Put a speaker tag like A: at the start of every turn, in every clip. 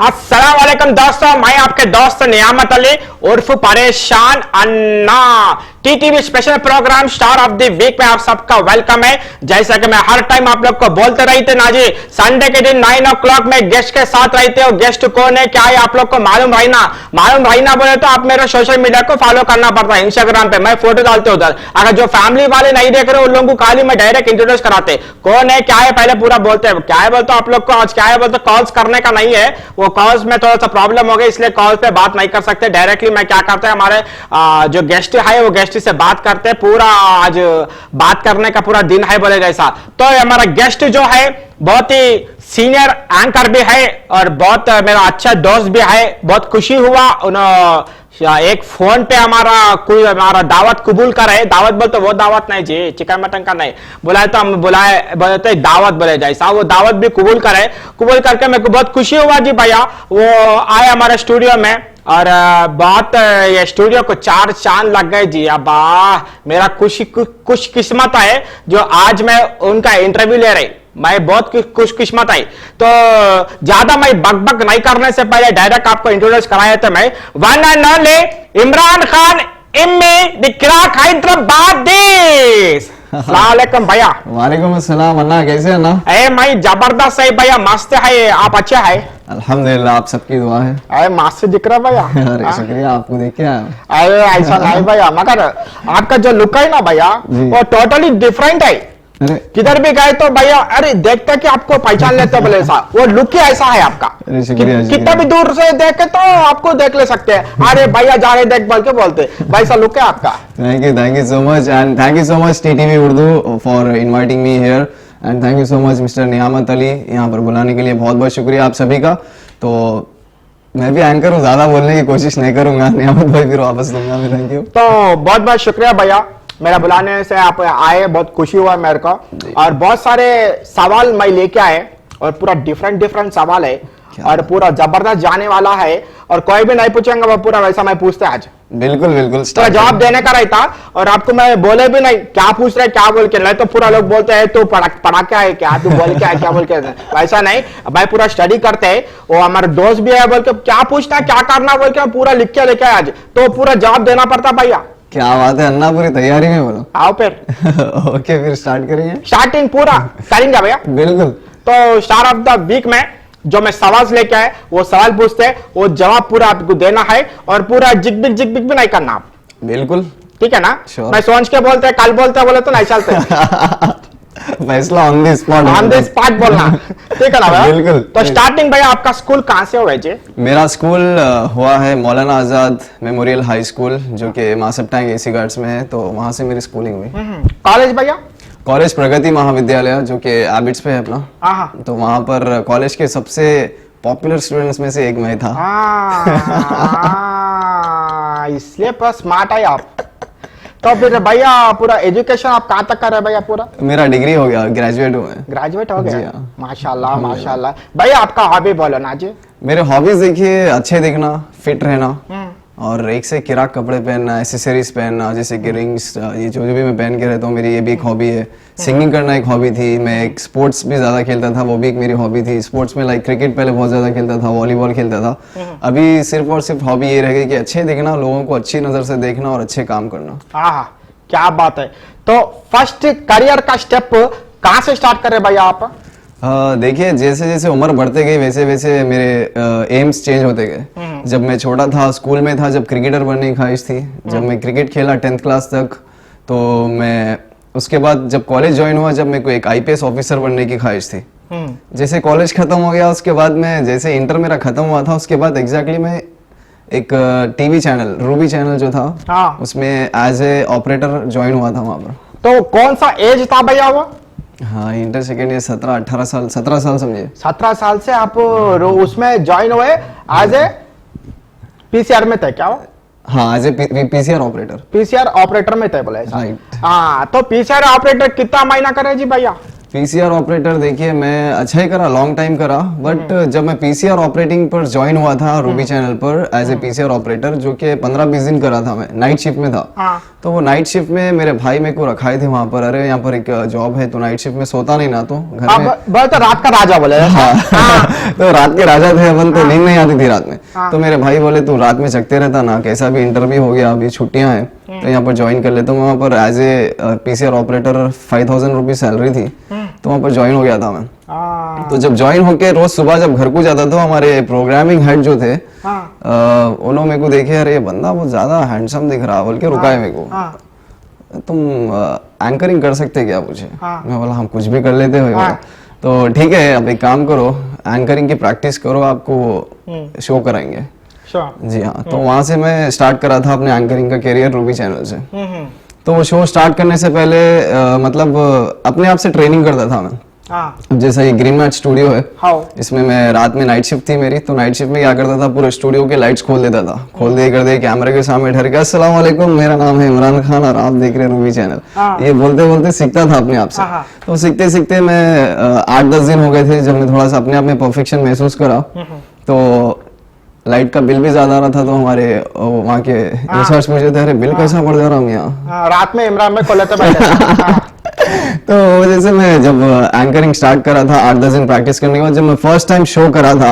A: अस्सलाम वालेकुम दोस्तों, मैं आपके दोस्त नियामत अली उर्फ Pareshan Anna. TTV special program star of the week में आप सबका वेलकम है। जैसा कि मैं हर टाइम आप लोग को बोलते रहते ना जी, संडे के दिन 9 o'clock में गेस्ट के साथ रहते हो। गेस्ट कौन है क्या है आप लोग को मालूम रहना बोले तो आप मेरे सोशल मीडिया को फॉलो करना पड़ता है। इंस्टाग्राम पे मैं फोटो डालते हूँ उधर। अगर जो फैमिली वाले नहीं देख रहे उन लोगों को खाली मैं डायरेक्ट इंट्रोड्यूस कराते कौन है क्या है पहले पूरा बोलते हैं। क्या है बोलते आप लोग को आज क्या है बोलते कॉल्स करने का नहीं है, वो कॉल्स में थोड़ा सा प्रॉब्लम हो गई इसलिए कॉल पे बात नहीं कर सकते। डायरेक्टली मैं क्या करते हैं हमारे जो गेस्ट है वो गेस्ट से बात करते हैं। पूरा आज बात करने का पूरा दिन है बोले जैसा। तो हमारा गेस्ट जो है बहुत ही सीनियर एंकर भी है और बहुत मेरा अच्छा दोस्त भी है। बहुत खुशी हुआ एक फोन पे हमारा दावत कबूल करे। दावत बोलते वो दावत नहीं जी, चिकन मटन का नहीं बुलाए तो हम बोलते दावत बोले जैसा। वो दावत भी कबूल करके मेरे को बहुत खुशी हुआ जी भैया। वो आए हमारे स्टूडियो में और बहुत ये स्टूडियो को 4 चांद लग गए जी। अब मेरा खुश किस्मत है जो आज मैं उनका इंटरव्यू ले रही। मैं बहुत खुश किस्मत आई। तो ज्यादा मैं बक नहीं करने से पहले डायरेक्ट आपको इंट्रोड्यूस कराया था मैं one and only Imran Khan Immi the crack Hyderabad अस्सलाम भैया।
B: वालेकुम अस्सलाम अन्ना, कैसे अन्ना?
A: मैं जबरदस्त है भैया, मस्त है। आप अच्छे है?
B: अल्हम्दुलिल्लाह, आप सबकी दुआ है।
A: अरे मस्त दिख रहा भैया।
B: अरे शुक्रिया, आपको देख के आया।
A: अरे ऐसा नहीं भैया, मगर आपका जो लुक है ना भैया वो टोटली डिफरेंट है। किधर भी गए तो भैया अरे देखते कि आपको पहचान लेते बोले ऐसा, वो लुक ही ऐसा है आपका। कितना भी दूर से देखे तो आपको देख ले सकते हैं। अरे भैया जा रहे देख बोल के बोलते वैसा लुक है आपका।
B: Thank you so much and thank you so much TTV Urdu for inviting me here and thank you so much mister Niyamat Ali यहाँ पर बुलाने के लिए। बहुत बहुत शुक्रिया आप सभी का। तो मैं भी एंकर हूँ, ज्यादा बोलने की कोशिश नहीं करूंगा। नियामत भाई फिर वापस दूंगा मैं। Thank you.
A: तो बहुत बहुत शुक्रिया भैया, मेरा बुलाने से आप आए, बहुत खुशी हुआ मेरे को। और बहुत सारे सवाल मैं लेके आए और पूरा डिफरेंट सवाल है और पूरा जबरदस्त जाने वाला है और कोई भी नहीं पूछेंगे वो पूरा वैसा मैं पूछते आज।
B: बिल्कुल
A: तो जवाब देने का रहता और आपको मैं बोले भी नहीं क्या पूछ रहे क्या बोल के, नहीं तो पूरा लोग बोलते हैं तू पढ़ा क्या है क्या, तू बोल क्या है क्या बोल के। वैसा नहीं, भाई पूरा स्टडी करते हैं। वो हमारे दोस्त भी है बोल के क्या पूछना क्या करना बोल के पूरा लिख के लेके आज तो पूरा जवाब देना पड़ता भैया।
B: क्या बात है अन्ना, पूरी तैयारी में बोलो।
A: आओ फिर
B: ओके फिर स्टार्ट करेंगे।
A: स्टार्टिंग पूरा करेंगे भैया।
B: बिल्कुल।
A: तो स्टार ऑफ द वीक में जो मैं सवाल लेके आए वो सवाल पूछते हैं, वो जवाब पूरा आपको देना है और पूरा जिक बिक भी नहीं करना आप।
B: बिल्कुल
A: ठीक है ना?
B: Sure.
A: मैं सोच के बोलते हैं कल बोलते बोले तो नहीं चलते।
B: फैसला ऑन द
A: स्पॉट बोलना। ठीक है ना भैया?
B: बिल्कुल।
A: तो स्टार्टिंग भैया आपका स्कूल कहाँ से हुआ जी?
B: मेरा स्कूल हुआ है Maulana Azad memorial high school जो कि मासपटांग एसी गार्ड्स में है। तो वहां से मेरी स्कूलिंग हुई।
A: कॉलेज भैया?
B: कॉलेज प्रगति महाविद्यालय जो कि एबिट्स पे है अपना। तो वहां पर कॉलेज के सबसे पॉपुलर स्टूडेंट्स में से एक मैं था।
A: इसलिए पर स्मार्ट है आप। तो फिर भैया पूरा एजुकेशन आप कहाँ तक कर रहे हैं भैया? पूरा
B: मेरा डिग्री हो गया, ग्रेजुएट हुआ है।
A: ग्रेजुएट हो गया? माशाल्लाह माशाल्लाह। भैया आपका हॉबी बोलो ना जी।
B: मेरे हॉबीज देखिए, अच्छे दिखना, फिट रहना और एक से किराक कपड़े पहनना, एसेसरीज पहनना जैसे कि रिंग्स, ये जो भी मैं पहन के रहता हूँ मेरी ये भी एक हॉबी है। सिंगिंग करना एक हॉबी थी। मैं एक स्पोर्ट्स भी ज्यादा खेलता था, वो भी एक मेरी हॉबी थी। स्पोर्ट्स में लाइक क्रिकेट पहले बहुत ज्यादा खेलता था, वॉलीबॉल खेलता था। अभी सिर्फ और सिर्फ हॉबी ये रह गई कि अच्छे दिखना, लोगों को अच्छी नजर से देखना और अच्छे काम करना।
A: हाँ क्या बात है। तो फर्स्ट करियर का स्टेप कहाँ से स्टार्ट कर रहे भैया आप?
B: देखिए जैसे जैसे उम्र बढ़ते गई वैसे वैसे मेरे एम्स चेंज होते गए। जब मैं छोटा था स्कूल में था, जब क्रिकेटर बनने की ख्वाहिश थी। जब मैं क्रिकेट खेला 10th क्लास तक, तो मैं उसके बाद जब कॉलेज ज्वाइन हुआ, जब मेरे को एक आईपीएस ऑफिसर बनने की ख्वाहिश थी। जैसे कॉलेज खत्म हो गया उसके बाद में, जैसे इंटर मेरा खत्म हुआ था उसके बाद एग्जैक्टली मैं एक टीवी चैनल रूबी चैनल जो था उसमें एज ए ऑपरेटर ज्वाइन हुआ था वहां पर।
A: तो कौन सा एज था भैया वो?
B: हाँ इंटर सेकेंड ईयर, 17-18 साल, 17 साल समझिए।
A: 17 साल से आप उसमें ज्वाइन हुए एज ए पीसीआर में थे क्या?
B: हाँ as a PCR operator.
A: PCR operator में थे बोले?
B: राइट।
A: हाँ तो पीसीआर ऑपरेटर कितना महीना करे जी भैया?
B: पीसीआर ऑपरेटर देखिए मैं अच्छा ही करा, लॉन्ग टाइम करा, बट जब मैं पीसीआर ऑपरेटिंग पर ज्वाइन हुआ था रूबी चैनल पर एज ए पीसीआर ऑपरेटर, जो कि 15-20 दिन करा था, मैं नाइट शिफ्ट में था।
A: हाँ।
B: तो वो नाइट शिफ्ट में मेरे भाई मेरे को रखाए थे वहां पर, अरे यहाँ पर एक जॉब है तो नाइट शिफ्ट में सोता नहीं ना, तो घर में
A: तो रात का राजा बोले।
B: हाँ। तो रात के राजा थे अपन, तो नींद नहीं आती थी रात में। तो मेरे भाई बोले तू रात में जगते रहता ना, कैसा भी इंटरव्यू हो गया, अभी छुट्टियां हैं तो यहाँ पर ज्वाइन कर ले। तो वहाँ पर as a PCR operator 5000 rupees salary थी, तो वहाँ पर ज्वाइन हो गया था मैं। तो जब ज्वाइन होके रोज सुबह जब घर को जाता था, हमारे प्रोग्रामिंग हेड जो थे उन्होंने मेरे को देखे, अरे ये बंदा बहुत ज्यादा हैंडसम दिख रहा, बोल के रुकाए मेरे को। तुम एंकरिंग कर सकते क्या पूछे? मैं बोला हम कुछ भी कर लेते हो। तो ठीक है, अब एक काम करो, एंकरिंग की प्रैक्टिस करो, आपको शो कराएंगे। जी हाँ। तो वहां से मैं स्टार्ट करा था अपने एंकरिंग का करियर रूबी चैनल से। तो वो शो स्टार्ट करने से पहले मतलब अपने आप से ट्रेनिंग करता था मैं। जैसा ये ग्रीन मैच स्टूडियो है, इसमें मैं रात में नाइट शिफ्ट थी मेरी, तो नाइट शिफ्ट में क्या करता था, पूरे स्टूडियो के लाइट्स खोल देता था, खोल दे कर दे कैमरे के सामने ठहर के अस्सलाम वालेकुम, मेरा नाम है इमरान खान और आप देख रहे हैं रूबी चैनल। ये बोलते बोलते सीखता था अपने आप से। तो सीखते सीखते मैं 8-10 दिन हो गए थे जब मैं थोड़ा सा अपने आप में परफेक्शन महसूस करा। तो लाइट का बिल भी ज्यादा आ रहा था, तो हमारे वहाँ के इंचार्ज पूछे थे, अरे बिल कैसा बढ़ जा रहा हूँ यहाँ
A: रात में इमरान में खोले तो
B: तो जैसे मैं जब एंकरिंग स्टार्ट करा था 8-10 दिन प्रैक्टिस करने के बाद, जब मैं फर्स्ट टाइम शो करा था,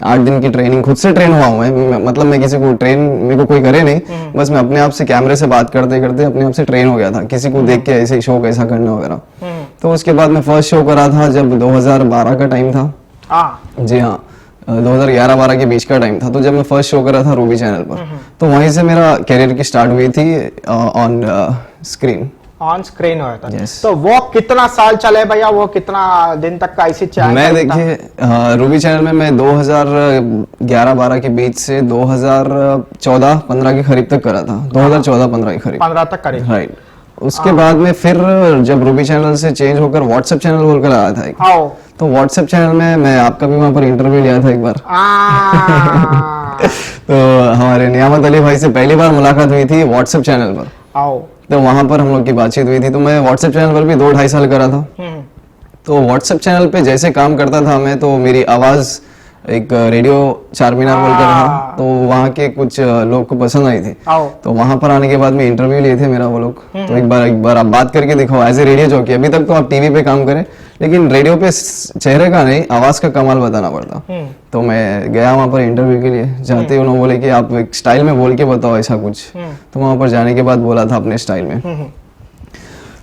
B: 8 दिन की ट्रेनिंग खुद से ट्रेन हुआ हूँ मैं, मतलब मैं किसी को ट्रेन मेरे को कोई करे नहीं, बस मैं अपने आप से कैमरे से बात करते करते अपने आप से ट्रेन हो गया था, किसी को देख के ऐसे शो कैसा करना वगैरह। तो उसके बाद मैं फर्स्ट शो करा था जब 2012 का टाइम था। जी हाँ, 2011-12 के बीच का टाइम था। तो जब मैं फर्स्ट शो करा था रूबी चैनल पर, तो वहीं से मेरा करियर की स्टार्ट हुई थी ऑन स्क्रीन।
A: ऑन स्क्रीन हुआ था।
B: Yes.
A: तो वो कितना साल चले भैया, वो कितना दिन तक का ऐसी चैनल?
B: मैं देखिए रूबी चैनल में मैं 2011-12 के बीच से 2014-15 के करीब तक करा था, 2014-15 के करीब,
A: 15 तक करीब,
B: राइट। उसके बाद में फिर जब रूबी चैनल से चेंज होकर व्हाट्सएप चैनल बोलकर आया था एक, तो व्हाट्सएप चैनल में मैं आपका भी वहां पर इंटरव्यू लिया था एक बार। तो हमारे नियामत अली भाई से पहली बार मुलाकात हुई थी व्हाट्सएप चैनल पर। तो वहां पर हम लोग की बातचीत हुई थी। तो मैं व्हाट्सएप चैनल पर भी 2-2.5 साल करा था। तो व्हाट्सएप चैनल पे जैसे काम करता था मैं, तो मेरी आवाज एक रेडियो चारमीनार बोलकर था, तो वहाँ के कुछ लोग को पसंद आई थी। तो वहां पर आने के बाद में इंटरव्यू लिए थे मेरा वो लोग। तो एक बार आप बात करके दिखाओ एज ए रेडियो जॉकी। अभी तक तो आप टीवी पे काम करें, लेकिन रेडियो पे चेहरे का नहीं, आवाज का कमाल बताना पड़ता। तो मैं गया वहां पर इंटरव्यू के लिए, जाते ही उन्होंने बोले कि आप एक स्टाइल में बोल के बताओ ऐसा कुछ। तो वहां पर जाने के बाद बोला था अपने स्टाइल में,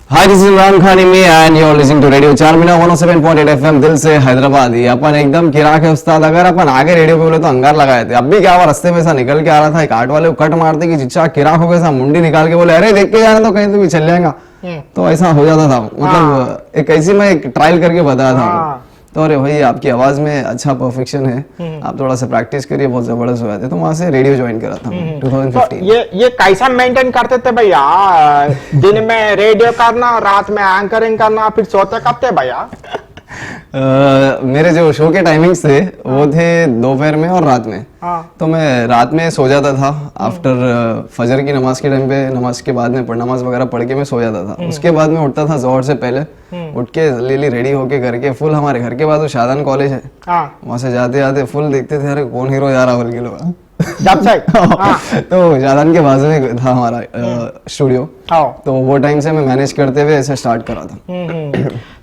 B: hi this is Imran Khan and you are listening to radio Charminar 107.8 FM दिल से हैदराबाद। ये अपन एकदम किराक है उस्ताद। अगर अपन आगे रेडियो पे बोले तो अंगार लगाए थे। अब भी क्या हुआ, रास्ते में ऐसा निकल के आ रहा था, एक आर्ट वाले को कट मारते कि चिच्चा किराक हो गया, मुंडी निकाल के बोले अरे देख के जाना तो कहीं तो भी चल जाएगा। तो ऐसा हो जाता था, मतलब एक ऐसी मैं एक ट्रायल करके बताया था। तो अरे भाई आपकी आवाज में अच्छा परफेक्शन है, आप थोड़ा सा प्रैक्टिस करिए, बहुत जबरदस्त हो जाते। तो वहां से रेडियो ज्वाइन करा था 2015।
A: तो ये कैसा मेंटेन करते थे भैया? दिन में रेडियो करना, रात में एंकरिंग करना, फिर सोते कब थे भैया?
B: मेरे जो शो के टाइमिंग्स थे वो थे दोपहर में और रात में। तो मैं रात में सो जाता था आफ्टर फजर की नमाज के टाइम पे, नमाज के बाद में नमाज वगैरह पढ़ के मैं सो जाता था। उसके बाद में उठता था जोहर से पहले, उठ के लेली रेडी होके करके फुल, हमारे घर के बाद वो शादान कॉलेज है, वहां से जाते जाते फुल देखते थे अरे कौन हीरो जा रहा बोल के लोग। तो शादान के बाजू में था हमारा स्टूडियो। तो वो टाइम से मैं मैनेज करते हुए ऐसे स्टार्ट करा था।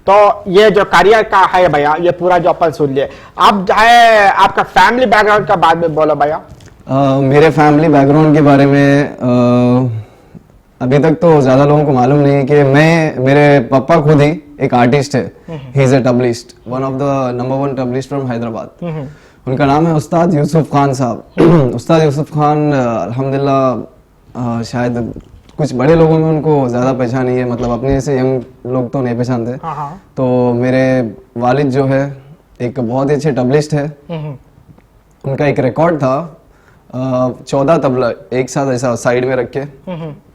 A: तो ये जो करियर का है भैया, ये पूरा जो अपन सुन लिए, अब है आपका फैमिली बैकग्राउंड का बाद में बोलो भैया।
B: मेरे फैमिली बैकग्राउंड के बारे में अभी तक तो ज्यादा लोगों को मालूम नहीं कि मेरे पापा खुद ही एक आर्टिस्ट है। He is a tablist, one of the number 1 tablist from Hyderabad. उनका नाम है उस्ताद यूसुफ खान साहब। उस्ताद यूसुफ खान अल्हम्दुलिल्लाह शायद कुछ बड़े लोगों में उनको ज्यादा पहचान नहीं है, मतलब अपने जैसे यंग लोग तो नहीं पहचानते। तो मेरे वालिद जो है एक बहुत ही अच्छे तबलिस्ट है। उनका एक रिकॉर्ड था 14 तबला एक साथ ऐसा साइड में रख के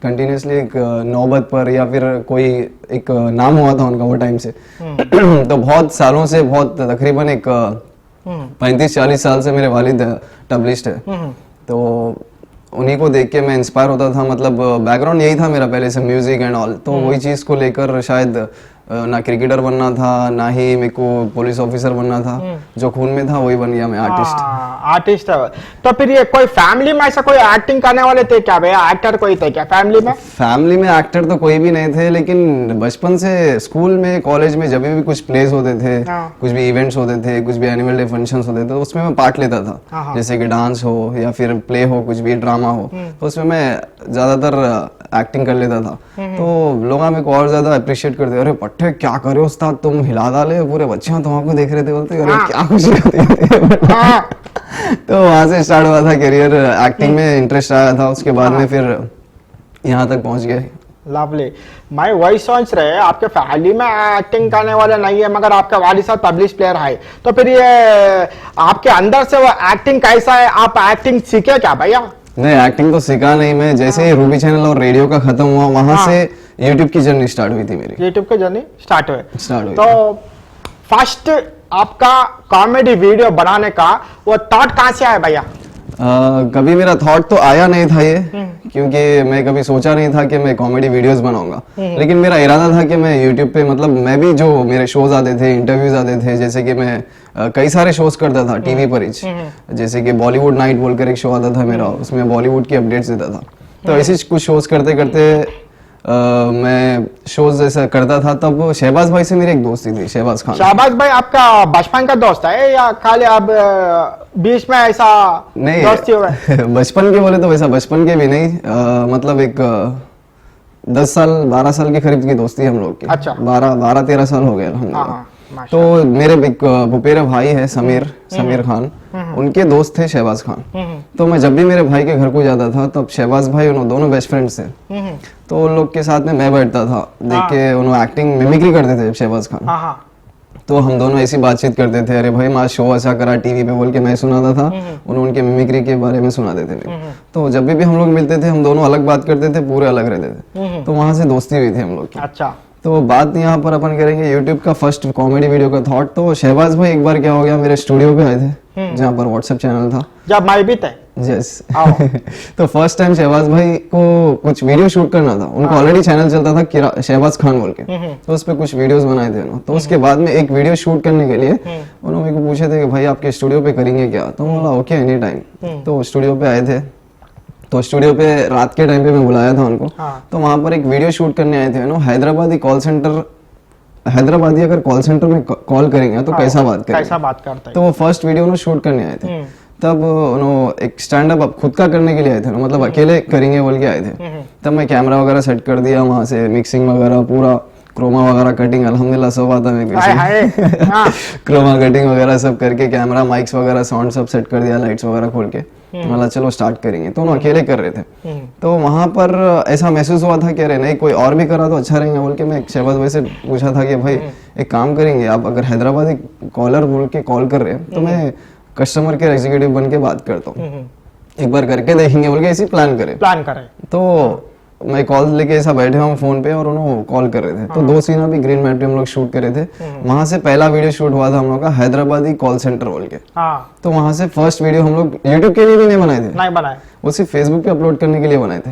B: कंटिन्यूसली एक नौबत पर, या फिर कोई एक नाम हुआ था उनका वो टाइम से। तो बहुत सालों से, बहुत तकरीबन एक 35-40 साल से मेरे वालिद तबलिस्ट है। तो उन्हीं को देख के मैं इंस्पायर होता था, मतलब बैकग्राउंड यही था मेरा पहले से, म्यूजिक एंड ऑल। तो वही चीज को लेकर शायद ना क्रिकेटर बनना था ना ही मेरे को पुलिस ऑफिसर बनना था, जो खून में था वही बन गया मैं, आर्टिस्ट।
A: आर्टिस्ट है। तो फिर ये कोई फैमिली में ऐसा कोई एक्टिंग करने वाले थे क्या भैया, एक्टर कोई थे क्या फैमिली में?
B: फैमिली में एक्टर तो कोई भी नहीं थे, लेकिन बचपन से स्कूल में कॉलेज में जब भी कुछ प्लेस होते थे, कुछ भी इवेंट्स होते थे, कुछ भी एनुअल डे फंक्शंस होते थे, तो उसमें मैं पार्ट लेता था। जैसे कि डांस हो या फिर प्ले हो, कुछ भी ड्रामा हो, तो उसमें मैं ज्यादातर एक्टिंग कर लेता था। तो लोग मेरे को और ज्यादा अप्रिशिएट करते, अरे पट्टे क्या करे उस्ताद, तुम हिला डाले पूरे बच्चे तुम आपको देख रहे थे, बोलते अरे क्या खुशी होती है। तो वहां से स्टार्ट हुआ था करियर, एक्टिंग में इंटरेस्ट आया था, उसके बाद में फिर यहाँ तक पहुंच गए।
A: लवली। मैं वही सोच रहे, आपके फैमिली में एक्टिंग करने वाले नहीं है, मगर आपका वालिद साहब पब्लिश प्लेयर है, तो फिर ये आपके अंदर से वो एक्टिंग कैसा है, आप एक्टिंग सीखे क्या भैया?
B: नहीं, एक्टिंग तो सीखा नहीं मैं, जैसे ही रूबी चैनल और रेडियो का खत्म हुआ, वहां से यूट्यूब की जर्नी स्टार्ट हुई थी मेरी।
A: यूट्यूब की जर्नी स्टार्ट हुई।
B: तो
A: फर्स्ट आपका कॉमेडी वीडियो बनाने का वो थॉट कहाँ से आया भैया?
B: कभी मेरा थॉट तो आया नहीं था ये, क्योंकि मैं कभी सोचा नहीं था कि मैं कॉमेडी वीडियोस बनाऊंगा, लेकिन मेरा इरादा था कि मैं यूट्यूब पे, मतलब मैं भी जो मेरे शोज आते थे, इंटरव्यूज आते थे, जैसे कि मैं कई सारे शोज करता था टीवी पर ही, जैसे कि बॉलीवुड नाइट बोलकर एक शो आता था मेरा, उसमें बॉलीवुड की अपडेट्स देता था। तो ऐसे कुछ शोज करते करते मैं शोज जैसा करता था, तब शहबाज भाई से मेरी एक दोस्ती थी, शहबाज खान।
A: शहबाज भाई आपका बचपन का दोस्त है या खाली अब बीच में ऐसा
B: नहीं
A: दोस्ती हो गए?
B: बचपन के बोले तो वैसा बचपन के भी नहीं, मतलब एक 10 साल 12 साल के करीब की दोस्ती हम लोग की।
A: अच्छा।
B: 12-13 साल हो गए हम। तो मेरे एक पुपेरे भाई है समीर खान, उनके दोस्त थे शहबाज खान। तो मैं जब भी मेरे भाई के घर को जाता था, तब शहबाज भाई उन्होंने दोनों बेस्ट फ्रेंड्स थे, तो उन लोग के साथ में मैं बैठता था, देख के उन्होंने एक्टिंग मिमिक्री करते थे शहबाज खान। तो हम दोनों ऐसी बातचीत करते थे, अरे भाई माँ शो अच्छा करा टीवी पे बोल के मैं सुनाता था, उन्होंने उनके मिमिक्री के बारे में सुनाते थे मेरे। तो जब भी हम लोग मिलते थे, हम दोनों अलग बात करते थे, पूरे अलग रहते थे। तो वहां से दोस्ती हुई थी हम लोग की।
A: अच्छा।
B: तो बात यहाँ पर अपन करेंगे यूट्यूब का फर्स्ट कॉमेडी वीडियो का थॉट। तो शहबाज भाई एक बार क्या हो गया, मेरे स्टूडियो पे आए थे, जहाँ पर व्हाट्सएप चैनल था,
A: जब मैं भी थे।
B: यस। तो फर्स्ट टाइम शहबाज भाई को कुछ वीडियो शूट करना था, उनका ऑलरेडी चैनल चलता था शहबाज खान बोल के, तो उस पर कुछ वीडियोस बनाए थे उन्होंने। तो उसके बाद में एक वीडियो शूट करने के लिए उन्होंने मेरे को पूछे थे कि भाई आपके स्टूडियो पे करेंगे क्या, तो बोला ओके एनी टाइम। तो स्टूडियो पे आए थे, तो स्टूडियो पे रात के टाइम पे मैं बुलाया था उनको। तो वहां पर एक वीडियो शूट करने आए थे, हैदराबादी अगर कॉल सेंटर में कॉल करेंगे तो कैसा बात करेंगे, तो वो फर्स्ट वीडियो उन्होंने शूट करने आए थे। तब उन्होंने एक स्टैंड अप खुद का करने के लिए आए थे, मतलब अकेले करेंगे बोल के आए थे। तब मैं कैमरा वगैरह सेट कर दिया, वहां से मिक्सिंग वगैरह पूरा, क्रोमा वगैरह कटिंग अल्हम्दुलिल्लाह सब आता है मेरे को। क्रोमा कटिंग वगैरह सब करके, कैमरा माइक्स वगैरह साउंड सब सेट कर दिया, लाइट्स वगैरह खोल के, मतलब चलो स्टार्ट करेंगे। तो उन्होंने अकेले कर रहे थे। तो वहां पर ऐसा महसूस हुआ था कि अरे नहीं कोई और भी करा तो अच्छा रहेगा बोल के मैं शहबाज भाई से पूछा था कि भाई एक काम करेंगे, आप अगर हैदराबादी कॉलर बोल के कॉल कर रहे हैं तो मैं कस्टमर केयर एग्जीक्यूटिव बन के बात करता हूँ, एक बार करके देखेंगे बोल के ऐसी प्लान करें। तो मैं कॉल लेके ऐसा बैठे हूँ फोन पे और उन्होंने कॉल कर रहे थे। तो 2 सीन अभी ग्रीन मैट पे हम लोग शूट करे थे। वहां से पहला वीडियो शूट हुआ था हम लोग का हैदराबादी कॉल सेंटर बोल के। तो वहां से फर्स्ट वीडियो हम लोग यूट्यूब के लिए भी नहीं बनाए, वो सिर्फ फेसबुक पे अपलोड करने के लिए बनाए थे।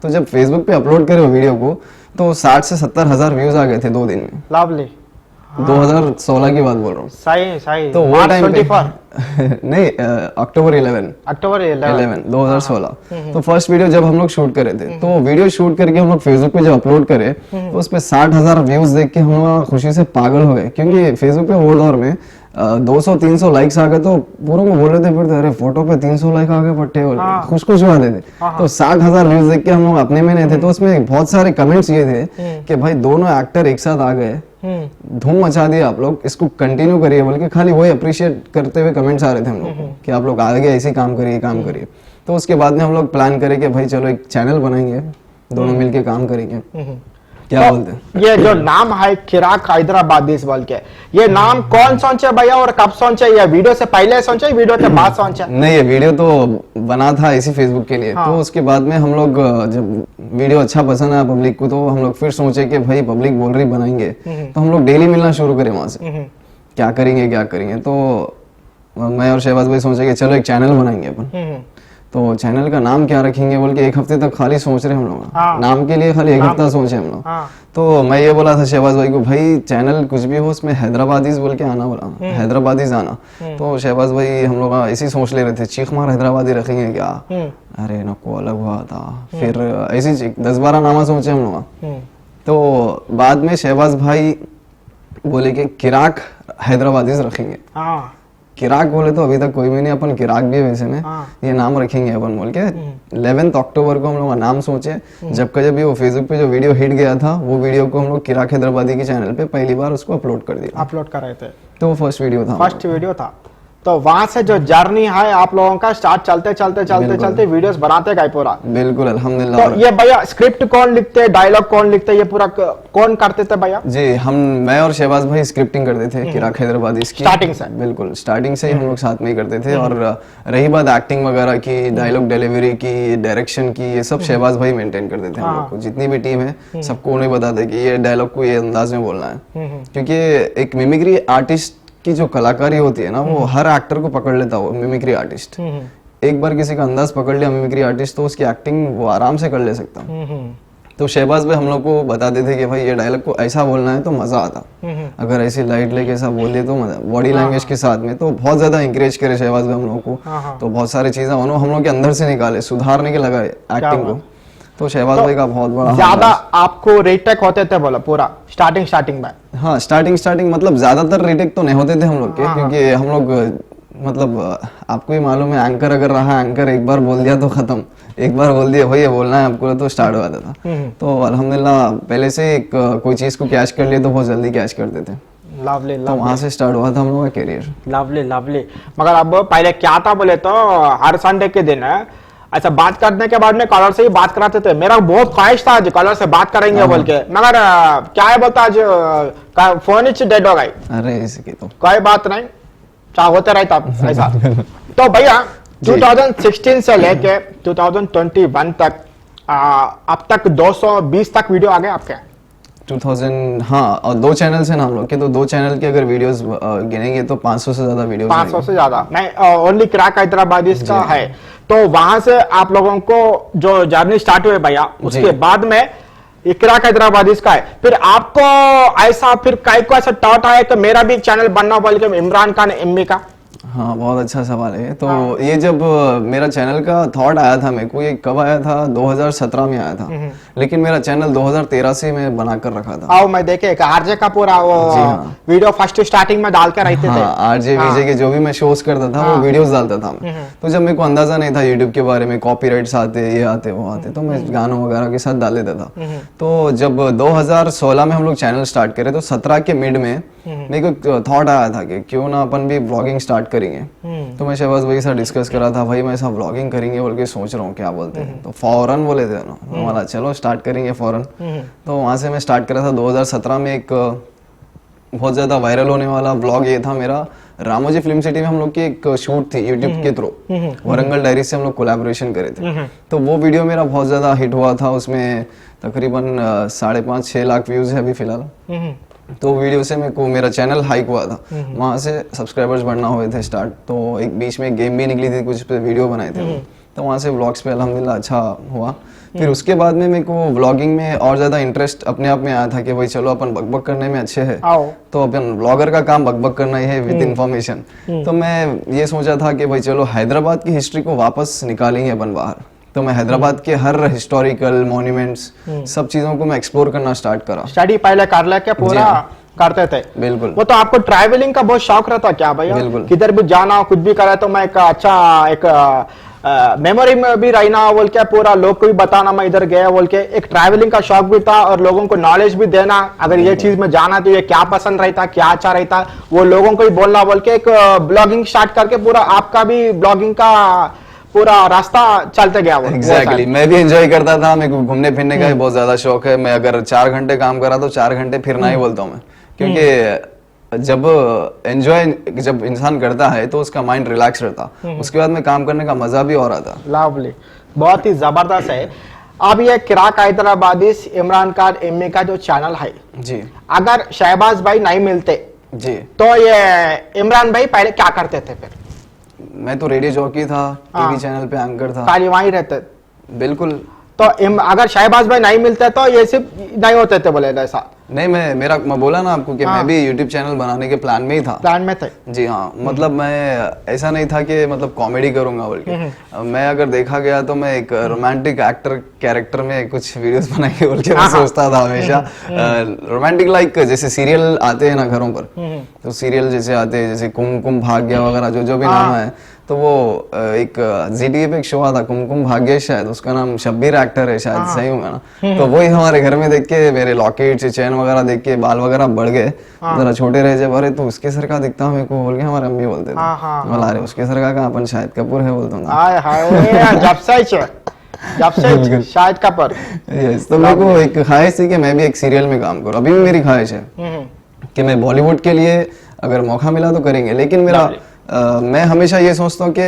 B: तो जब फेसबुक पे अपलोड करे वो वीडियो को, तो 60 से 70 हजार व्यूज आ गए थे 2 दिन में।
A: लवली।
B: 2016 की बात बोल रहा हूँ।
A: सही।
B: तो वो टाइम पे नहीं, अक्टूबर 11 2016। तो फर्स्ट वीडियो जब हम लोग शूट करे थे, तो वीडियो शूट करके हम लोग फेसबुक पे जब अपलोड करे, तो उस पे 60,000 व्यूज देख के हम लोग खुशी से पागल हो गए, क्योंकि फेसबुक पे वो दौर में 200-300 लाइक्स आ गए, तो पूरों को बोल रहे थे फिर अरे फोटो पे 300 लाइक आ गए पट्टे बोल खुश हुआ थे। तो 60,000 व्यूज देख के हम लोग अपने में नहीं थे। तो उसमें बहुत सारे कमेंट्स ये थे कि भाई दोनों एक्टर एक साथ आ गए, धूम मचा दिया आप लोग, इसको कंटिन्यू करिए बोल के खाली वही अप्रिशिएट करते हुए कमेंट्स आ रहे थे हम लोग कि आप लोग आगे ऐसे काम करिए। तो उसके बाद में हम लोग प्लान करें कि भाई चलो एक चैनल बनाएंगे, दोनों मिलके काम करेंगे। क्या बोलते हैं?
A: ये जो नाम है किराक हैदराबादीज बोल के, ये नाम कौन सोचे भैया और कब सोचे? ये वीडियो से पहले सोचे, वीडियो के बाद सोचे?
B: नहीं, ये वीडियो तो बना था इसी फेसबुक के लिए। तो उसके बाद में हम लोग जब वीडियो अच्छा पसंद आया पब्लिक को, तो हम लोग फिर सोचे कि भाई पब्लिक बोल रही बनाएंगे, तो हम लोग डेली मिलना शुरू करें वहां से, क्या करेंगे। तो मैं और शहबाज भाई सोचे कि चलो एक चैनल बनाएंगे अपन। तो चैनल का नाम क्या रखेंगे बोल के एक हफ्ते तक खाली सोच रहे हम लोग,
A: हाँ।
B: नाम के लिए खाली एक हफ्ता सोचे हम लोग।
A: हाँ।
B: तो मैं ये बोला था शहबाज भाई को, भाई चैनल कुछ भी हो उसमें हैदराबादीज बोल के आना, बोला हैदराबादीज आना। तो शहबाज भाई हम लोग ऐसे ही सोच ले रहे थे, चीख मार हैदराबादी रखेंगे क्या, अरे नको अलग हुआ था। फिर ऐसी 10-12 नामा सोचे हम लोग। तो बाद में शहबाज भाई बोले कि किराक हैदराबादीज रखेंगे।
A: हाँ।
B: किराक बोले तो अभी तक कोई भी नहीं, अपन किराक भी है वैसे में,
A: हाँ।
B: ये नाम रखेंगे अपन बोल के। 11 अक्टूबर को हम लोग नाम सोचे, जब वो फेसबुक पे जो वीडियो हिट गया था, वो वीडियो को हम लोग किराक हैदराबादी के चैनल पे पहली बार उसको अपलोड कर दिया।
A: अपलोड कर रहे थे,
B: तो वो फर्स्ट वीडियो था,
A: फर्स्ट वीडियो था। तो वहां से जो जर्नी है आप लोगों का स्टार्ट, चलते वीडियोस बनाते गए पूरा।
B: बिल्कुल अल्हम्दुलिल्लाह।
A: तो ये भैया स्क्रिप्ट कौन लिखते, डायलॉग कौन लिखते, ये पूरा कौन करते थे भैया?
B: जी मैं और शहबाज भाई स्क्रिप्टिंग करते थे किराक हैदराबादी की,
A: स्टार्टिंग से।
B: बिल्कुल स्टार्टिंग से ही हम लोग साथ में ही करते थे। और रही बात एक्टिंग वगैरह की, डायलॉग डिलीवरी की, डायरेक्शन की, ये सब शहबाज भाई मेंटेन करते थे हम लोग को। जितनी भी टीम है सबको उन्हें बताते कि ये डायलॉग को ये अंदाज में बोलना है, क्योंकि एक मिमिक्री आर्टिस्ट की जो कलाकारी होती है ना, वो हर एक्टर को पकड़ लेता है। मिमिक्री आर्टिस्ट एक बार किसी का अंदाज पकड़ लिया मिमिक्री आर्टिस्ट, तो उसकी एक्टिंग वो आराम से कर ले सकता। तो शहबाज भाई हम लोग को बताते थे कि भाई ये डायलॉग को ऐसा बोलना है तो मजा आता, अगर ऐसे लाइट लेके ऐसा बोल दिए तो मजा, बॉडी लैंग्वेज के साथ में। तो बहुत ज्यादा इंकरेज करे शहबाज भाई हम लोग को। तो बहुत सारी चीजें उन्होंने हम लोग के अंदर से निकाले, सुधारने के लगाए एक्टिंग को। तो शहबाज भाई का बहुत बड़ा
A: ज्यादा आपको रीटेक होते थे बोला पूरा स्टार्टिंग में?
B: हाँ स्टार्टिंग मतलब ज्यादातर रीटेक तो नहीं होते थे हम लोग के, क्योंकि हम लोग मतलब आपको ही मालूम है, एंकर अगर रहा, एंकर एक बार बोल दिया तो खत्म, एक बार बोल दिया भैया बोलना है आपको तो स्टार्ट हो जाता था। तो अल्हम्दुलिल्लाह पहले से एक कोई चीज को कैच कर लिए तो बहुत जल्दी कैच करते थे।
A: लवली,
B: तो वहां से स्टार्ट हुआ था हम लोग का करियर।
A: लवली। मगर अब पहले क्या था बोले तो हर संडे के दिन ऐसा बात करने के बाद में कॉलर से ही बात कराते थे। मेरा बहुत ख्वाहिश था आज कॉलर से बात करेंगे बोल के, मगर क्या है बोलता आज फोन ही डेड हो गई।
B: अरे इसकी तो
A: कोई बात नहीं, चाह होते रहता ऐसा। तो भैया 2016 से लेके 2021 तक अब तक 220 तक वीडियो आ गए आपके।
B: 2000 हाँ, और 2 चैनल है ना हम लोग के, तो 2 चैनल के अगर वीडियोस गिनेंगे तो 500 से ज्यादा वीडियोस,
A: 500 से ज्यादा नहीं, ओनली किराक हैदराबादी का है। तो वहां से आप लोगों को जो जर्नी स्टार्ट हुई भैया, उसके बाद में ये किराक हैदराबादी का है। फिर आपको ऐसा फिर कई को ऐसा थॉट आया कि मेरा भी एक चैनल बनना बोल के, इमरान खान एमवी का?
B: हाँ बहुत अच्छा सवाल है। तो ये जब मेरा चैनल का थॉट आया था मेरे को, ये कब आया था, 2017 में आया था, लेकिन मेरा चैनल 2013 से मैं बना कर रखा था।
A: आओ मैं देखे आरजे का पूरा वो वीडियो फर्स्ट स्टार्टिंग में डाल कर रहते थे।
B: आरजे वीजे के जो भी मैं शोज करता था वो वीडियोस डालता था मैं। तो जब मेरे को अंदाजा नहीं था यूट्यूब के बारे में, कॉपीराइट्स आते, ये आते वो आते, तो मैं गानों वगैरह के साथ डाल देता था। तो जब 2016 में हम लोग चैनल स्टार्ट करे, तो 17 के मिड में मेरे को थॉट आया था कि क्यों ना अपन भी व्लॉगिंग स्टार्ट करेंगे। तो मैं शहबाज भाई के साथ डिस्कस करा था, भाई मैं ऐसा व्लॉगिंग करेंगे बोल के सोच रहा हूँ, क्या बोलते हैं? तो फौरन बोले थे ना, तो बोला चलो स्टार्ट करेंगे फौरन। तो वहां से मैं स्टार्ट करा था 2017 में। एक बहुत ज्यादा वायरल होने वाला व्लॉग ये था मेरा, रामोजी फिल्म सिटी में हम लोग की एक शूट थी यूट्यूब के थ्रू, वरंगल डायरी से हम लोग कोलैबोरेशन करे थे। तो वो वीडियो मेरा बहुत ज्यादा हिट हुआ था, उसमें तकरीबन 5.5-6 लाख व्यूज है अभी फिलहाल। तो वीडियो से मेरे को मेरा चैनल हाइक हुआ था, वहां से सब्सक्राइबर्स बढ़ना हुए थे स्टार्ट। तो एक बीच में गेम भी निकली थी, कुछ पे वीडियो बनाए थे, तो वहां से व्लॉग्स पे अल्हम्दुलिल्लाह अच्छा हुआ। फिर उसके बाद में मेरे को व्लॉगिंग में और ज्यादा इंटरेस्ट अपने आप में आया था कि भाई चलो अपन बकबक करने में अच्छे हैं, तो अपन व्लॉगर का काम बकबक करना ही है विद इंफॉर्मेशन। तो मैं ये सोचा था कि भाई चलो हैदराबाद की हिस्ट्री को वापस निकालेंगे अपन बाहर। तो मैं हैदराबाद के हर हिस्टोरिकल मॉन्यूमेंट्स सब चीजों को मैं एक्सप्लोर करना स्टार्ट करा।
A: स्टडी पहले कर लेके पूरा करते थे।
B: बिल्कुल।
A: वो तो आपको ट्रैवलिंग का बहुत शौक रहता क्या भैया?
B: बिल्कुल।
A: किधर भी जाना कुछ भी करे तो मैं एक अच्छा एक मेमोरी में भी रहना बोल के, पूरा लोग को भी बताना मैं इधर गया बोल के, एक ट्रैवलिंग का शौक भी था और लोगों को नॉलेज भी देना, अगर ये चीज में जाना तो ये क्या पसंद रहता, क्या अच्छा रहता, वो लोगों को भी बोलना बोल के एक ब्लॉगिंग स्टार्ट करके पूरा आपका भी ब्लॉगिंग का पूरा रास्ता चलते गया।
B: एग्जैक्टली मैं भी एंजॉय करता था, मेरे को घूमने फिरने का भी बहुत ज्यादा शौक है। मैं अगर 4 घंटे काम करा तो 4 घंटे फिरना ही बोलता हूँ मैं, क्योंकि जब इंसान करता है तो उसका माइंड रिलैक्स रहता, उसके बाद में काम करने का मजा भी और आता।
A: लवली, बहुत ही जबरदस्त है। अब ये किराक हैदराबादी इमरान खान एमवी का जो चैनल है
B: जी,
A: अगर शहबाज भाई नहीं मिलते
B: जी
A: तो ये इमरान भाई पहले क्या करते थे? फिर
B: मैं तो रेडियो जॉकी था, टीवी चैनल पे एंकर था।
A: खाली वहीं रहते?
B: बिल्कुल।
A: तो अगर शहबाज भाई नहीं मिलते तो ये सिर्फ नहीं होते थे बोले ऐसा? नहीं,
B: मैं बोला ना आपको कि मैं भी यूट्यूब चैनल बनाने के प्लान में ही था।
A: प्लान में थे? जी
B: हाँ, मतलब मैं ऐसा नहीं था कि मतलब कॉमेडी करूंगा बोल के। मैं अगर देखा गया तो मैं एक रोमांटिक एक्टर कैरेक्टर में कुछ वीडियोस बनाएंगे बोल के मैं सोचता था हमेशा। रोमांटिक लाइक जैसे सीरियल आते हैं ना घरों पर, तो सीरियल जैसे आते हैं जैसे कुमकुम भाग्य वगैरह जो भी नाम है, तो वो एक ZDA पे एक शो आता कुमकुम भाग्य, शायद उसका नाम शब्बीर एक्टर है शायद, सही होगा ना? तो वही हमारे घर में देख के मेरे लॉकेट चैन वगैरह देख के बाल वगैरह बढ़ गए, जरा छोटे रहे जब, अरे तो उसके सर का दिखता मेरे को बोल के हमारे अम्मी बोलते थे। बोला अरे उसके सर का अपन शाहिद कपूर है बोलता हूँ।
A: जब से शाहिद कपूर।
B: यस, तो मेरे को एक ख्वाहिश थी कि मैं भी एक सीरियल में काम करूँ। अभी भी मेरी ख्वाहिश है कि मैं बॉलीवुड के लिए अगर मौका मिला तो करेंगे, लेकिन मेरा मैं हमेशा ये सोचता हूँ कि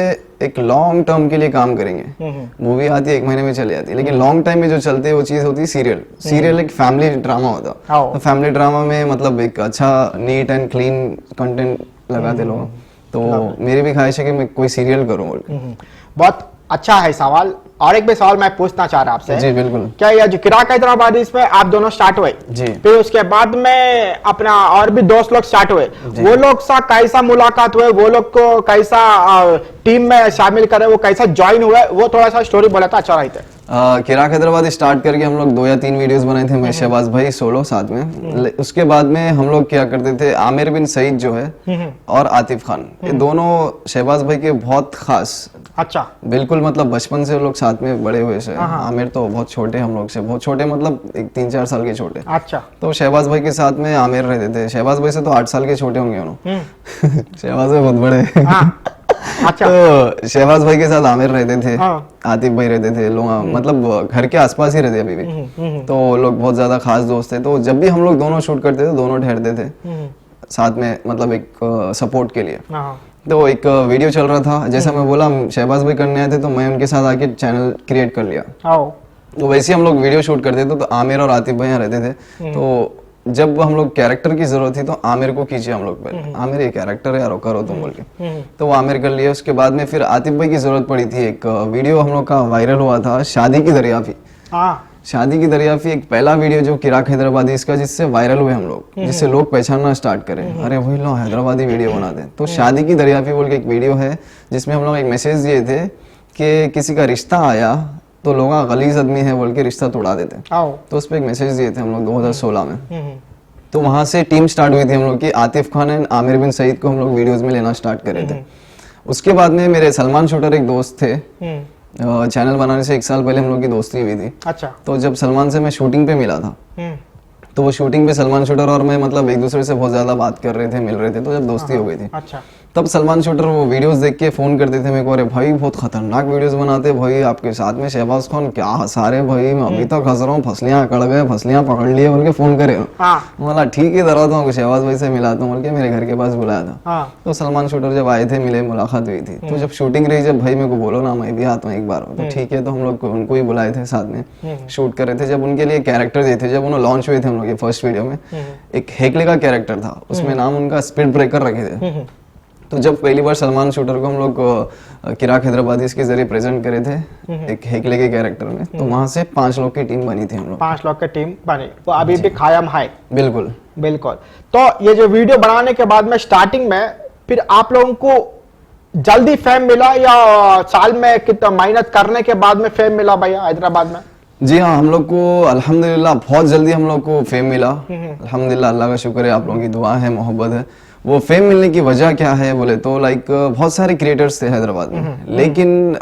B: एक लॉन्ग टर्म के लिए काम करेंगे। मूवी आती है 1 महीने में चली जाती है, लेकिन लॉन्ग टाइम में जो चलती है वो चीज होती है सीरियल। सीरियल एक फैमिली ड्रामा होता है, तो फैमिली ड्रामा में मतलब एक अच्छा नीट एंड क्लीन कंटेंट लगाते लोग। तो मेरी भी ख्वाहिश है कि मैं कोई सीरियल करूँ।
A: बहुत अच्छा है सवाल। और एक भी सवाल मैं पूछना चाह रहा आपसे।
B: जी बिल्कुल।
A: क्या ये जो किराक हैदराबादी इसमें आप दोनों स्टार्ट हुए
B: जी,
A: फिर उसके बाद में अपना और भी दोस्त लोग स्टार्ट हुए, वो लोग सा कैसा मुलाकात हुए, वो लोग को कैसा टीम में शामिल करे, वो कैसा ज्वाइन हुए, वो थोड़ा सा स्टोरी बोला था, अच्छा रहता है।
B: किराक हैदराबादी स्टार्ट करके हम लोग 2 या 3 वीडियोस बनाए थे, मैं शहबाज भाई सोलो साथ में। उसके बाद में हम लोग क्या करते थे, आमिर बिन सईद जो है और आतिफ खान, ये दोनों शहबाज भाई के बहुत खास।
A: अच्छा।
B: बिल्कुल, मतलब बचपन से लोग साथ में बड़े हुए से। आमिर तो बहुत छोटे हम लोग से, बहुत छोटे मतलब 3-4 साल के छोटे।
A: अच्छा।
B: तो शहबाज भाई के साथ में आमिर रहते थे। शहबाज भाई से तो 8 साल के छोटे होंगे उन्होंने। शहबाज भाई बहुत बड़े।
A: अच्छा।
B: तो शहबाज भाई के साथ आमिर रहते थे, आतिफ भाई रहते थे, लोग मतलब घर के आसपास ही रहते अभी भी। तो लोग बहुत ज्यादा खास दोस्त थे। तो जब भी हम लोग दोनों शूट करते थे, दोनों ठहरते थे साथ में, मतलब एक सपोर्ट के लिए। तो एक वीडियो चल रहा था, जैसा मैं बोला शहबाज भाई करने आए थे, तो मैं उनके साथ आके चैनल क्रिएट कर लिया। तो वैसे हम लोग वीडियो शूट करते थे, तो आमिर और आतिफ भाई यहाँ रहते थे। तो जब हम लोग कैरेक्टर की जरूरत थी तो आमिर को खींचे हम लोग पहले, आमिर ये कैरेक्टर है यार, करो तुम बोल के। तो वो आमिर कर लिया। उसके बाद में फिर आतिफ भाई की जरूरत पड़ी थी। एक वीडियो हम लोग का वायरल हुआ था, शादी की दरियाफी। शादी की दरियाफी एक पहला वीडियो जो किराक हैदराबादी इसका, जिससे वायरल हुए हम लोग, जिससे लोग पहचानना स्टार्ट करें, अरे वही लोग हैदराबादी वीडियो बनाते हैं। तो शादी की दरियाफी बोल के एक वीडियो है, जिसमें हम लोग एक मैसेज दिए थे कि किसी का रिश्ता आया तो लोग गलीज आदमी है बोल के रिश्ता तोड़ा देते। तो उस पर एक मैसेज दिए थे हम लोग 2016 में। तो वहां से टीम स्टार्ट हुई थी हम लोग की। आतिफ खान एंड आमिर बिन सईद को हम लोग वीडियोस में लेना स्टार्ट करे थे। उसके बाद में मेरे सलमान शूटर एक दोस्त थे, चैनल बनाने से 1 साल पहले हम लोग की दोस्ती हुई थी।
A: अच्छा।
B: तो जब सलमान से मैं शूटिंग पे मिला था, तो वो शूटिंग पे सलमान शूटर और मैं मतलब एक दूसरे से बहुत ज्यादा बात कर रहे थे, मिल रहे थे, तो जब दोस्ती हो गई थी।
A: अच्छा।
B: तब सलमान शूटर वो वीडियोस देख के फोन करते थे मेरे को, अरे भाई बहुत खतरनाक वीडियोस बनाते भाई, आपके साथ में शहबाज खान क्या हंसा रहे भाई, मैं अभी तक हंस रहा हूँ, फसलियां अकड़ गए, फसलियां पकड़ लिए बोल के फोन करे। बोला ठीक है जरा तो शहबाज भाई से मिलाता हूँ बोल के मेरे घर के पास बुलाया था। तो सलमान शूटर जब आए थे, मिले, मुलाकात हुई थी। तो जब शूटिंग रही, जब भाई मेरे को बोलो ना मैं भी आता हूँ एक बार, तो ठीक है। तो हम लोग उनको ही बुलाए थे, साथ में शूट कर रहे थे। जब उनके लिए कैरेक्टर दिए थे, जब उन्होंने लॉन्च हुए थे हम लोग के फर्स्ट वीडियो में, एक हेकले का कैरेक्टर था, उसमें नाम उनका स्पीड ब्रेकर रखे थे। तो जब पहली बार सलमान शूटर को हम लोग किराक हैदराबादी के जरिए प्रेजेंट करे थे एक हेकले के कैरेक्टर में, तो वहां से 5 लोग की टीम बनी थी हम लोग।
A: 5 लोग की टीम बनी, वो अभी भी कायम है।
B: बिल्कुल
A: बिल्कुल। तो ये जो वीडियो बनाने के बाद में स्टार्टिंग में फिर आप लोगों को जल्दी फेम मिला या साल में कितना मेहनत करने के बाद में फेम मिला भैया हैदराबाद में?
B: जी हाँ, हम लोग को अल्हम्दुलिल्लाह बहुत जल्दी हम लोग को फेम मिला। अल्हम्दुलिल्लाह, अल्लाह का शुक्र है, आप लोगों की दुआ है, मोहब्बत है। वो फेम मिलने की वजह क्या है बोले तो लाइक बहुत सारे क्रिएटर्स थे हैदराबाद में, लेकिन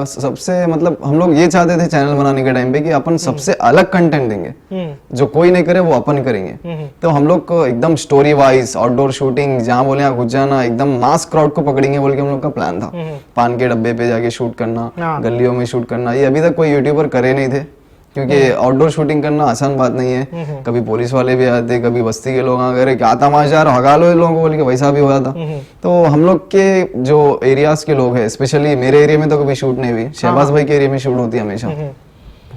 B: सबसे मतलब हम लोग ये चाहते थे चैनल बनाने के टाइम पे कि अपन सबसे अलग कंटेंट देंगे, जो कोई नहीं करे वो अपन करेंगे। तो हम लोग को एकदम स्टोरी वाइज आउटडोर शूटिंग, जहाँ बोले यहाँ घुस जाना, एकदम मास क्राउड को पकड़ेंगे बोल के हम लोग का प्लान था। पान के डब्बे पे जाके शूट करना, गलियों में शूट करना, ये अभी तक कोई यूट्यूबर करे नहीं थे, क्योंकि आउटडोर शूटिंग करना आसान बात नहीं है। कभी पुलिस वाले भी आते, कभी बस्ती के लोग आ गए, क्या तमाशा भगा लो लोगों को बोल के, वैसा भी हुआ था। तो हम लोग के जो एरियाज के लोग हैं, स्पेशली मेरे एरिया में तो कभी शूट नहीं हुई, शहबाज भाई के एरिया में शूट होती है हमेशा।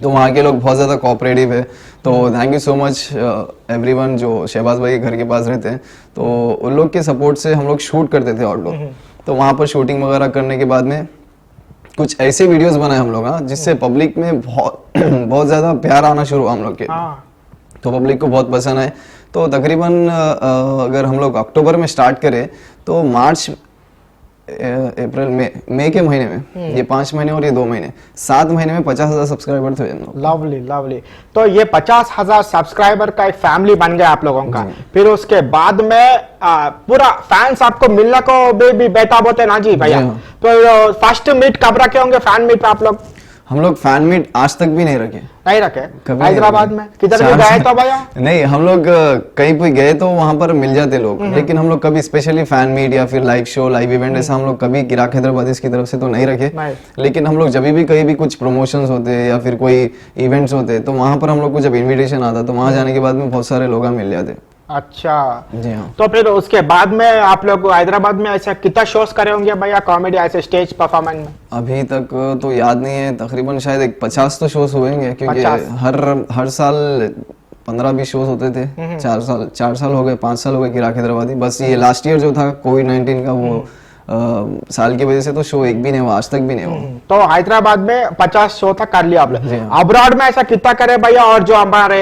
B: तो वहाँ के लोग बहुत ज्यादा कोऑपरेटिव है। तो thank you so much everyone जो शहबाज भाई के घर के पास रहते हैं। तो उन लोग के सपोर्ट से हम लोग शूट करते थे आउटडोर। तो वहाँ पर शूटिंग वगैरह करने के बाद में कुछ ऐसे वीडियोस बनाए हम लोग, हाँ, जिससे पब्लिक में बहुत बहुत ज़्यादा प्यार आना शुरू हुआ हम लोग के। तो पब्लिक को बहुत पसंद आए। तो तकरीबन अगर हम लोग अक्टूबर में स्टार्ट करें तो मार्च अप्रैल मई के महीने में, ये 5 महीने और ये 2 महीने, 7 महीने में 50,000 सब्सक्राइबर थे हम लोग।
A: Lovely lovely. तो ये 50,000 सब्सक्राइबर का एक फैमिली बन गया आप लोगों का। फिर उसके बाद में पूरा फैंस आपको मिलने को भी बेताब होते ना जी भैया। तो फर्स्ट मीट कब रखे होंगे फैन मीट आप लोग?
B: हम लोग फैन मीट आज तक भी नहीं रखे।
A: नहीं रखे? हैदराबाद में किधर भी गए तो भैया?
B: नहीं, हम लोग कहीं भी गए तो वहां पर मिल जाते लोग, लेकिन हम लोग कभी स्पेशली फैन मीट या फिर लाइव शो, लाइव इवेंट ऐसा हम लोग कभी किराक हैदराबाद की तरफ से तो नहीं रखे। लेकिन हम लोग जब भी कहीं भी कुछ प्रमोशंस होते या फिर कोई इवेंट्स होते तो वहां पर हम लोग को जब इन्विटेशन आता तो वहां जाने के बाद में बहुत सारे लोग मिल जाते।
A: अच्छा
B: जी हाँ।
A: तो फिर उसके बाद में आप लोग हैदराबाद में ऐसा कितना शोज करे होंगे भैया कॉमेडी ऐसे स्टेज परफॉर्मेंस में?
B: अभी तक तो याद नहीं है, तकरीबन शायद एक 50 तो शोज हुएंगे, क्योंकि हर साल 15-20 शोज होते थे। 4 साल हो गए, 5 साल हो गए किराक हैदराबादी। बस ये लास्ट ईयर जो था कोविड-19 का वो साल की वजह से तो शो एक भी नहीं हुआ, आज तक भी नहीं हुआ।
A: तो हैदराबाद में 50 शो तक कर लिया आपने। अब्रॉड में ऐसा कितना करे भैया? और जो हमारे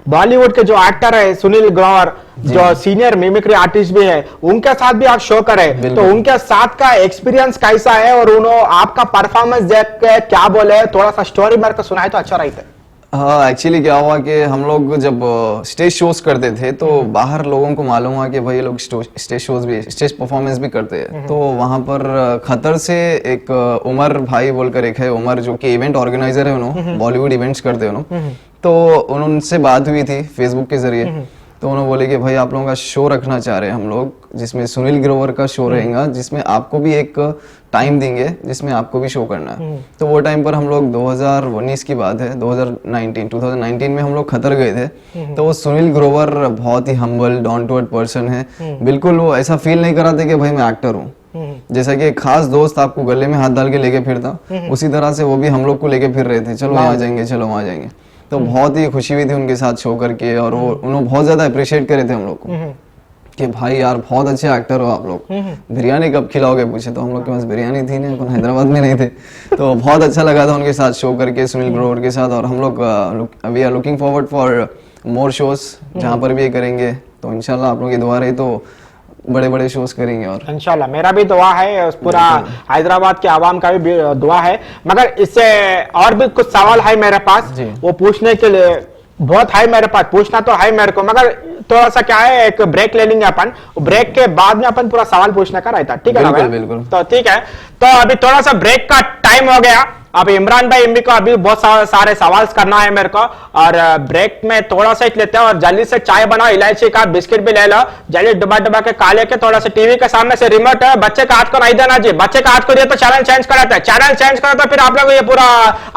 A: बॉलीवुड के जो एक्टर है सुनील ग्रोवर, जो सीनियर मिमिक्री आर्टिस्ट भी है, उनके साथ भी आप शो करे, तो उनके साथ का एक्सपीरियंस कैसा है और उन्होंने आपका परफॉर्मेंस देख के क्या बोले? थोड़ा सा स्टोरी मेरे को सुनाए तो अच्छा रहता।
B: हाँ, एक्चुअली क्या हुआ कि हम लोग जब स्टेज शोज करते थे तो बाहर लोगों को मालूम हुआ कि भाई ये लोग स्टेज शोज भी, स्टेज परफॉर्मेंस भी करते हैं। तो वहाँ पर खतर से एक उमर भाई बोलकर एक है, उमर जो कि इवेंट ऑर्गेनाइजर है, उन्होंने बॉलीवुड इवेंट्स करते हैं उन्होंने। तो उनसे बात हुई थी फेसबुक के जरिए। तो उन्होंने बोले कि भाई आप लोगों का शो रखना चाह रहे हैं हम लोग, जिसमें सुनील ग्रोवर का शो रहेगा, जिसमें आपको भी एक टाइम देंगे जिसमें आपको भी शो करना है। तो वो टाइम पर हम लोग 2019 की बात है, 2019 में हम लोग खतर गए थे। तो वो सुनील ग्रोवर बहुत ही humble, down to earth person है। बिल्कुल वो ऐसा फील नहीं करा था कि भाई मैं एक्टर हूँ। जैसा कि एक खास दोस्त आपको गले में हाथ डाल के लेके फिरता, उसी तरह से वो भी हम लोग को लेके फिर रहे थे, चलो यहाँ जाएंगे, चलो वहाँ जाएंगे। तो बहुत ही खुशी हुई थी उनके साथ शो करके, और वो उन्होंने बहुत ज्यादा अप्रिशिएट करे थे हम लोग को कि भाई यार बहुत अच्छे एक्टर हो आप लोग, बिरयानी कब खिलाओगे पूछे तो हम लोग के पास बिरयानी थी नहीं, अपन हैदराबाद में नहीं थे। तो बहुत अच्छा लगा था उनके साथ शो करके, सुनील ग्रोवर के साथ। और हम लोग we are looking forward for more shows, जहाँ पर भी ये करेंगे तो इंशाल्लाह आप लोग की दुआ रही तो बड़े बड़े शोज करेंगे। और
A: इंशाल्लाह मेरा भी दुआ है, पूरा हैदराबाद के आवाम का भी दुआ है। मगर इससे और भी कुछ सवाल है मेरे पास, वो पूछने के लिए बहुत है मेरे पास, पूछना तो है मेरे को, मगर थोड़ा सा क्या है, एक ब्रेक ले लेंगे अपन, ब्रेक के बाद में अपन पूरा सवाल पूछने का रहता है, ठीक है ना?
B: बिल्कुल बिल्कुल।
A: तो ठीक है, तो अभी थोड़ा सा ब्रेक का टाइम हो गया। अब इमरान भाई एमबी को अभी बहुत सारे सवाल करना है मेरे को, और ब्रेक में थोड़ा सा लेते हैं, और जल्दी से चाय बनाओ, इलायची का बिस्किट भी ले लो, जल्दी डुबा डुबा के खा लेके थोड़ा सा टीवी के सामने से रिमोट है, बच्चे का हाथ को नहीं देना जी, बच्चे का हाथ को दिया तो चैनल चेंज कराता है, चैनल चेंज कराता है, फिर आप लोग ये पूरा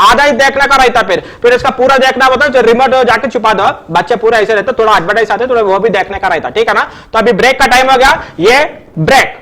A: आधा ही देखने का रहता है, फिर इसका पूरा देखना होता है, रिमोट जाके छुपा दो, बच्चे पूरा ऐसे रहते, थोड़ा एडवर्टाइज आते, थोड़ा वो भी देखने का रहता, ठीक है ना? तो अभी ब्रेक का टाइम हो गया, ये ब्रेक।